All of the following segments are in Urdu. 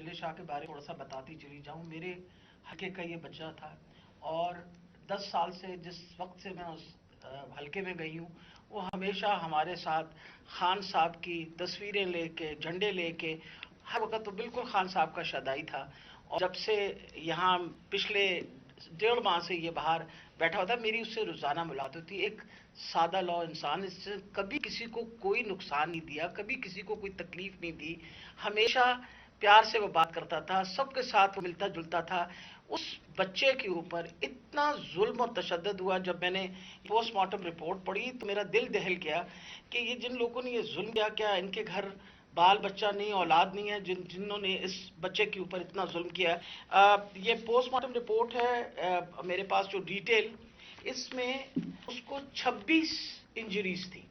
بلے شاہ کے بارے میں تھوڑا سا بتاتی چلی جاؤں. میرے حلقے کا یہ بچہ تھا اور 10 سال سے جس وقت سے میں اس حلقے میں گئی ہوں وہ ہمیشہ ہمارے ساتھ خان صاحب کی تصویریں لے کے جھنڈے لے کے ہر وقت تو بالکل خان صاحب کا شدائی تھا. اور جب سے یہاں پچھلے 1.5 ماہ سے یہ باہر بیٹھا ہوتا میری اس سے روزانہ ملاقات ہوتی. ایک سادہ لو انسان، اس سے کبھی کسی کو کوئی نقصان نہیں دیا، کبھی کسی کو کوئی تکلیف نہیں دی، ہمیشہ پیار سے وہ بات کرتا تھا، سب کے ساتھ وہ ملتا جلتا تھا. اس بچے کے اوپر اتنا ظلم اور تشدد ہوا. جب میں نے پوسٹ مارٹم رپورٹ پڑھی تو میرا دل دہل گیا کہ یہ جن لوگوں نے یہ ظلم کیا، کیا ان کے گھر بال بچہ نہیں، اولاد نہیں ہے جنہوں نے اس بچے کے اوپر اتنا ظلم کیا. یہ پوسٹ مارٹم رپورٹ ہے میرے پاس جو ڈیٹیل، اس میں اس کو 26 انجریز تھی.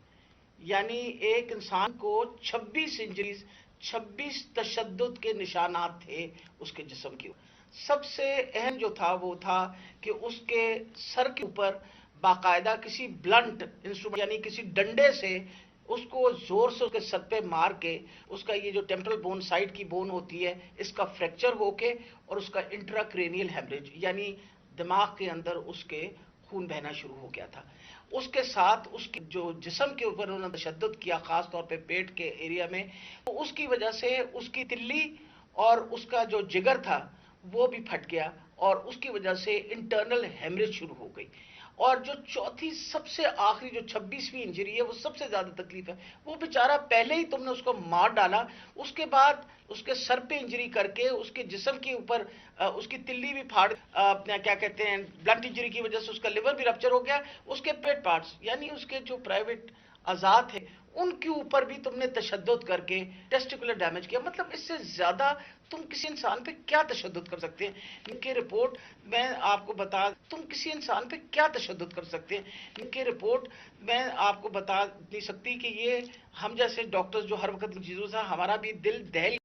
یعنی ایک انسان کو 26 انجریز، 26 تشدد کے نشانات تھے اس کے جسم کے اوپر. سب سے اہم جو تھا وہ تھا کہ اس کے سر کے اوپر باقاعدہ کسی بلنٹ انسٹرومنٹ یعنی کسی ڈنڈے سے اس کو زور سے اس کے سر پہ مار کے اس کا یہ جو ٹیمپرل بون سائڈ کی بون ہوتی ہے اس کا فریکچر ہو کے اور اس کا انٹراکرینیل ہیمریج یعنی دماغ کے اندر اس کے خون بہنا شروع ہو گیا تھا. اس کے ساتھ اس کے جو جسم کے اوپر انہوں نے تشدد کیا خاص طور پہ پیٹ کے ایریا میں، تو اس کی وجہ سے اس کی تلی اور اس کا جو جگر تھا وہ بھی پھٹ گیا اور اس کی وجہ سے انٹرنل ہیمریج شروع ہو گئی. اور جو چوتھی سب سے آخری جو 26ویں انجری ہے وہ سب سے زیادہ تکلیف ہے. وہ بیچارہ پہلے ہی تم نے اس کو مار ڈالا، اس کے بعد اس کے سر پہ انجری کر کے اس کے جسم کے اوپر اس کی تلی بھی پھاڑ کیا کہتے ہیں بلنٹ انجری کی وجہ سے اس کا لیور بھی رپچر ہو گیا. اس کے پیٹ پارٹس یعنی اس کے جو پرائیویٹ آزاد ہے ان کے اوپر بھی تم نے تشدد کر کے ٹیسٹیکولر ڈیمیج کیا. مطلب اس سے زیادہ تم کسی انسان پہ کیا تشدد کر سکتے ہیں؟ ان کی رپورٹ میں آپ کو بتا تم کسی انسان پہ کیا تشدد کر سکتے ہیں؟ ان کی رپورٹ میں آپ کو بتا نہیں سکتی کہ یہ ہم جیسے ڈاکٹرز جو ہر وقت ان چیزوں سے ہمارا بھی دل دہل